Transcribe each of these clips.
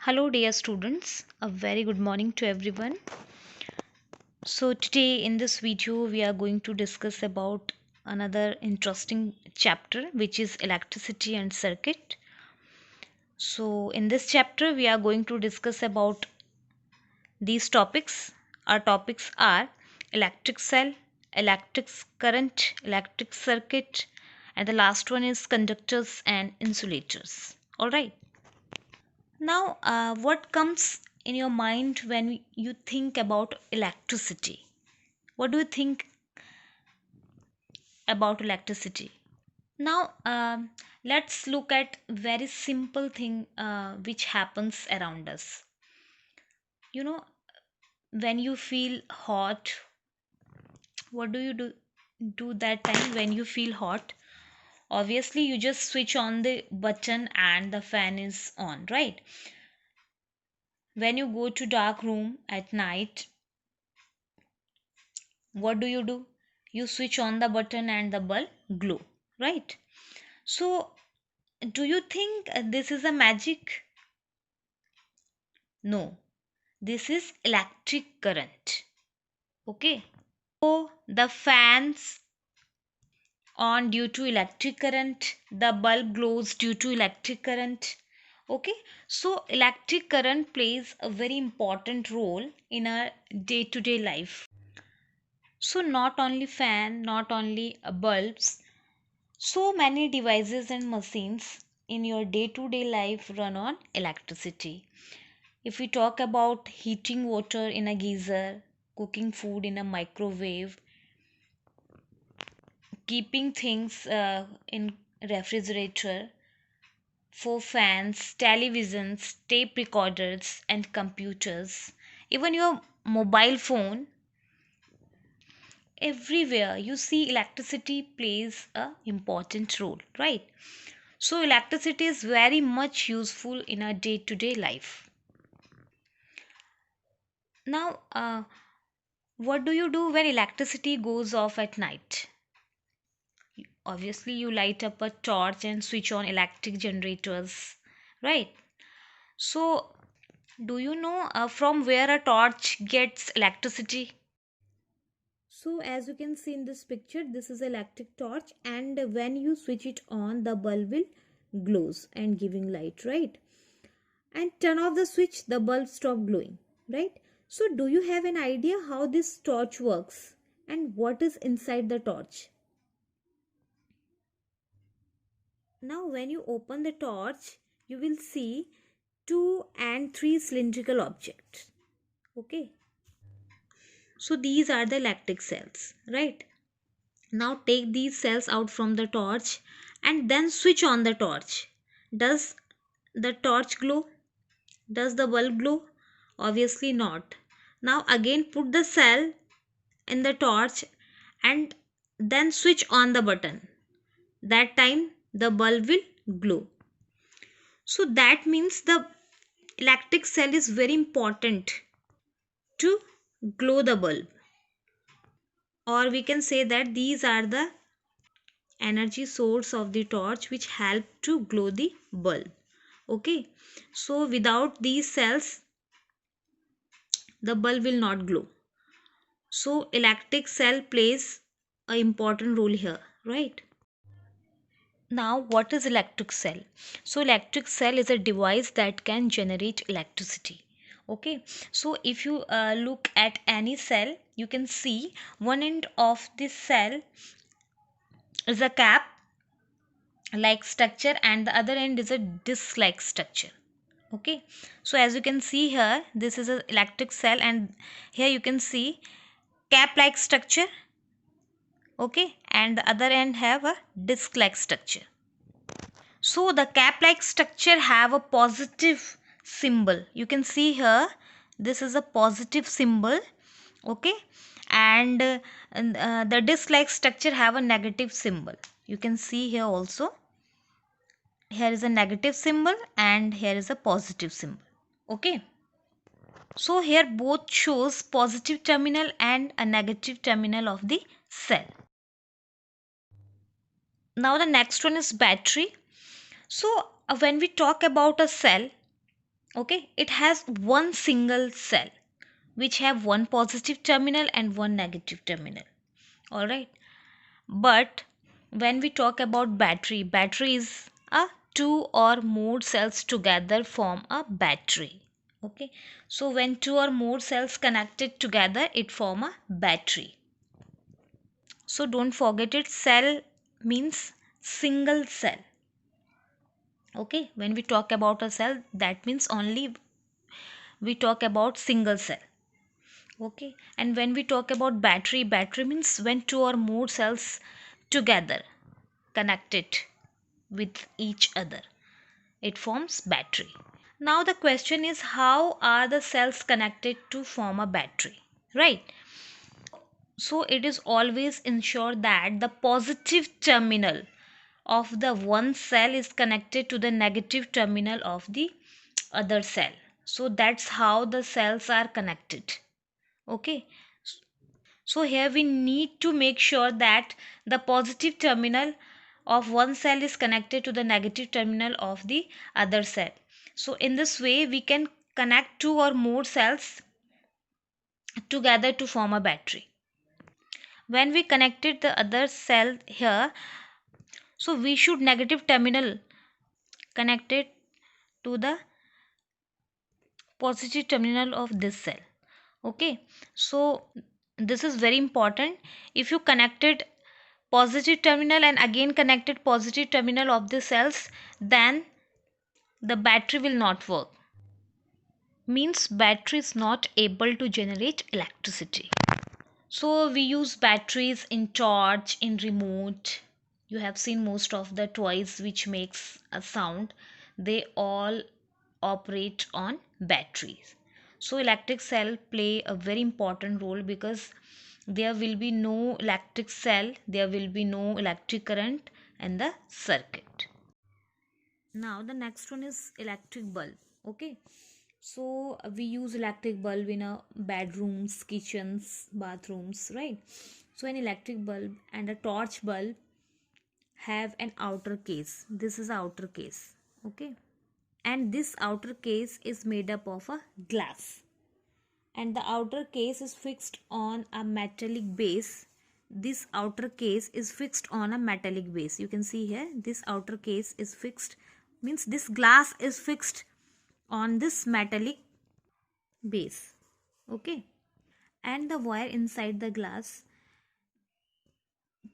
Hello, dear students. A very good morning to everyone. So, today in this video, we are going to discuss about another interesting chapter, which is electricity and circuit. So, in this chapter, we are going to discuss about these topics. Our topics are electric cell, electric current, electric circuit, and the last one is conductors and insulators. All right. Now, what comes in your mind when you think about electricity? What do you think about electricity? Now, let's look at very simple thing which happens around us. You know, when you feel hot, what do you do that time when you feel hot? Obviously, you just switch on the button and the fan is on, right? When you go to dark room at night, what do? You switch on the button and the bulb glow, right? So, do you think this is a magic? No, this is electric current. Okay. So, the fans on due to electric current, the bulb glows due to electric current. Okay. So, electric current plays a very important role in our day to day life. So, not only fan, not only bulbs, so many devices and machines in your day to day life run on electricity. If we talk about heating water in a geyser, cooking food in a microwave, keeping things in refrigerator, for fans, televisions, tape recorders and computers, even your mobile phone, everywhere you see electricity plays a important role, right? So, electricity is very much useful in our day to day life. Now, what do you do when electricity goes off at night? Obviously, you light up a torch and switch on electric generators, right? So, do you know from where a torch gets electricity? So as you can see in this picture, this is electric torch, and when you switch it on, the bulb will glows and giving light, right? And turn off the switch, the bulb stop glowing, right? So do you have an idea how this torch works and what is inside the torch? Now when you open the torch, you will see two and three cylindrical objects. Okay. So these are the electric cells, right? Now take these cells out from the torch and then switch on the torch. Does the torch glow? Does the bulb glow? Obviously not. Now again put the cell in the torch and then switch on the button. That time the bulb will glow. So that means the electric cell is very important to glow the bulb. Or we can say that these are the energy source of the torch which help to glow the bulb. Okay. So without these cells, the bulb will not glow. So electric cell plays a important role here, right? Now, what is electric cell? So, electric cell is a device that can generate electricity. Okay, so if you look at any cell, you can see one end of this cell is a cap like structure and the other end is a disc like structure. Okay, so as you can see here, this is an electric cell, and here you can see cap like structure. Okay, and the other end have a disc like structure. So the cap like structure have a positive symbol. You can see here, this is a positive symbol. Okay, and the disc like structure have a negative symbol. You can see here also, here is a negative symbol and here is a positive symbol. Okay, so here both shows positive terminal and a negative terminal of the cell. Now the next one is battery. So when we talk about a cell, Okay, it has one single cell which have one positive terminal and one negative terminal. All right, but when we talk about battery is a two or more cells together form a battery. Okay, so when two or more cells connected together, it form a battery. So don't forget it, cell means single cell. Okay, when we talk about a cell, that means only we talk about single cell. Okay, and when we talk about battery means when two or more cells together connected with each other, it forms battery. Now the question is, how are the cells connected to form a battery, right? So it is always ensure that the positive terminal of the one cell is connected to the negative terminal of the other cell. So that's how the cells are connected. Okay, so here we need to make sure that the positive terminal of one cell is connected to the negative terminal of the other cell. So in this way we can connect two or more cells together to form a battery. When we connected the other cell here, so we should negative terminal connected to the positive terminal of this cell. Okay, so this is very important. If you connected positive terminal and again connected positive terminal of the cells, then the battery will not work, means battery is not able to generate electricity. So we use batteries in torch, in remote. You have seen most of the toys which makes a sound, they all operate on batteries. So electric cell play a very important role, because there will be no electric cell, there will be no electric current in the circuit. Now the next one is electric bulb. Okay, so we use electric bulb in our bedrooms, kitchens, bathrooms, right? So an electric bulb and a torch bulb have an outer case. This is outer case. Okay, and this outer case is made up of a glass, and the outer case is fixed on a metallic base. This outer case is fixed on a metallic base. You can see here, this outer case is fixed, means this glass is fixed on this metallic base. Okay, and the wire inside the glass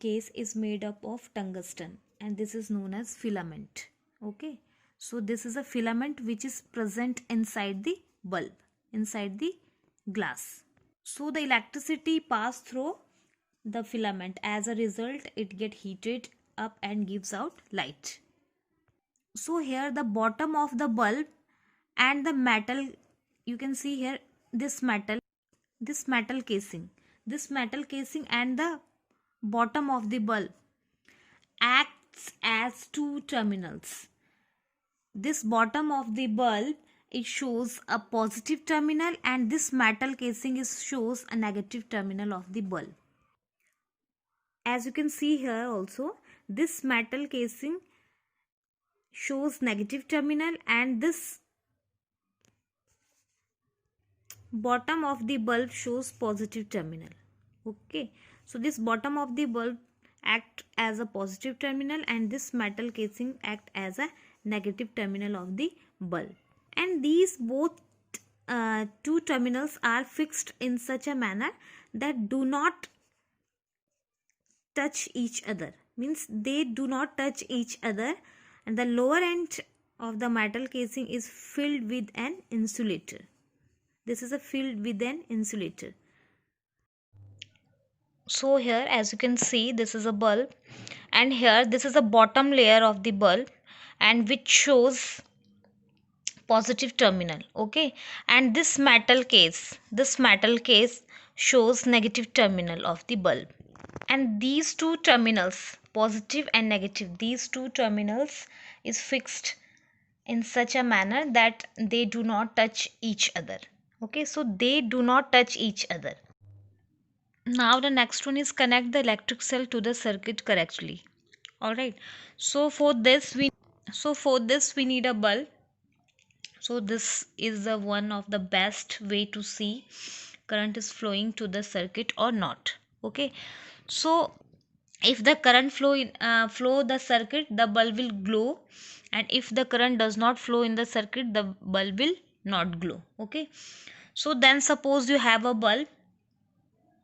case is made up of tungsten, and this is known as filament. Okay, so this is a filament which is present inside the bulb, inside the glass. So the electricity pass through the filament. As a result, it get heated up and gives out light. So here the bottom of the bulb and the metal, you can see here, this metal casing, this metal casing and the bottom of the bulb acts as two terminals. This bottom of the bulb, it shows a positive terminal, and this metal casing is shows a negative terminal of the bulb. As you can see here also, this metal casing shows negative terminal, and this bottom of the bulb shows positive terminal. Okay, so this bottom of the bulb act as a positive terminal, and this metal casing act as a negative terminal of the bulb, and these both two terminals are fixed in such a manner that do not touch each other, means they do not touch each other, and the lower end of the metal casing is filled with an insulator. This is a filled with an insulator. So here, as you can see, this is a bulb, and here this is a bottom layer of the bulb, and which shows positive terminal. Okay, and this metal case shows negative terminal of the bulb, and these two terminals, positive and negative, these two terminals is fixed in such a manner that they do not touch each other. Okay, so they do not touch each other. Now the next one is connect the electric cell to the circuit correctly. All right, so for this we need a bulb. So this is the one of the best way to see current is flowing to the circuit or not. Okay, so if the current flow the circuit, the bulb will glow, and if the current does not flow in the circuit, the bulb will not glow. Okay, so then suppose you have a bulb,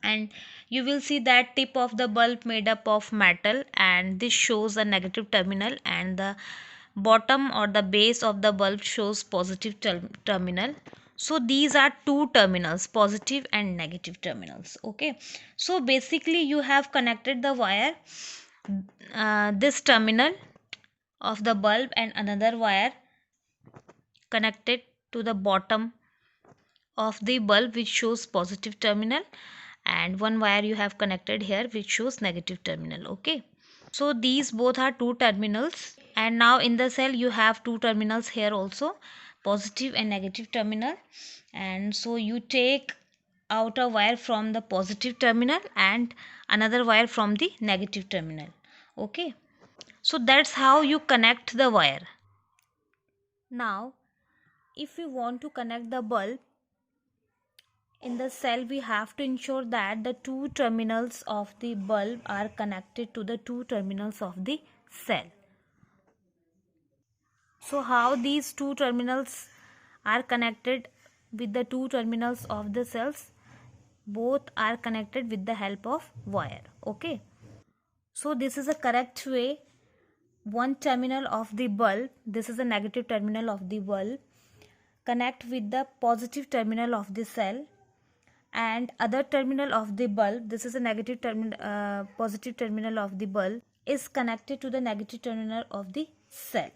and you will see that tip of the bulb made up of metal, and this shows a negative terminal, and the bottom or the base of the bulb shows positive terminal. So these are two terminals, positive and negative terminals. Okay, so basically you have connected the wire, this terminal of the bulb, and another wire connected to the bottom of the bulb which shows positive terminal, and one wire you have connected here which shows negative terminal. Okay, so these both are two terminals, and now in the cell you have two terminals here also, positive and negative terminal. And so you take out a wire from the positive terminal and another wire from the negative terminal. Okay, so that's how you connect the wire. Now if we want to connect the bulb in the cell, we have to ensure that the two terminals of the bulb are connected to the two terminals of the cell. So how these two terminals are connected with the two terminals of the cells? Both are connected with the help of wire. Okay, so this is a correct way. One terminal of the bulb, this is the negative terminal of the bulb, connect with the positive terminal of the cell, and other terminal of the bulb, this is a negative terminal, positive terminal of the bulb is connected to the negative terminal of the cell.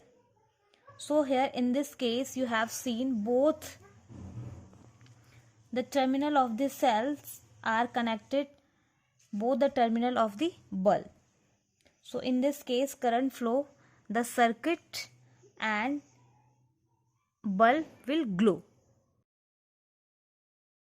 So here in this case you have seen both the terminal of the cells are connected, both the terminal of the bulb. So in this case current flow, the circuit and bulb will glow.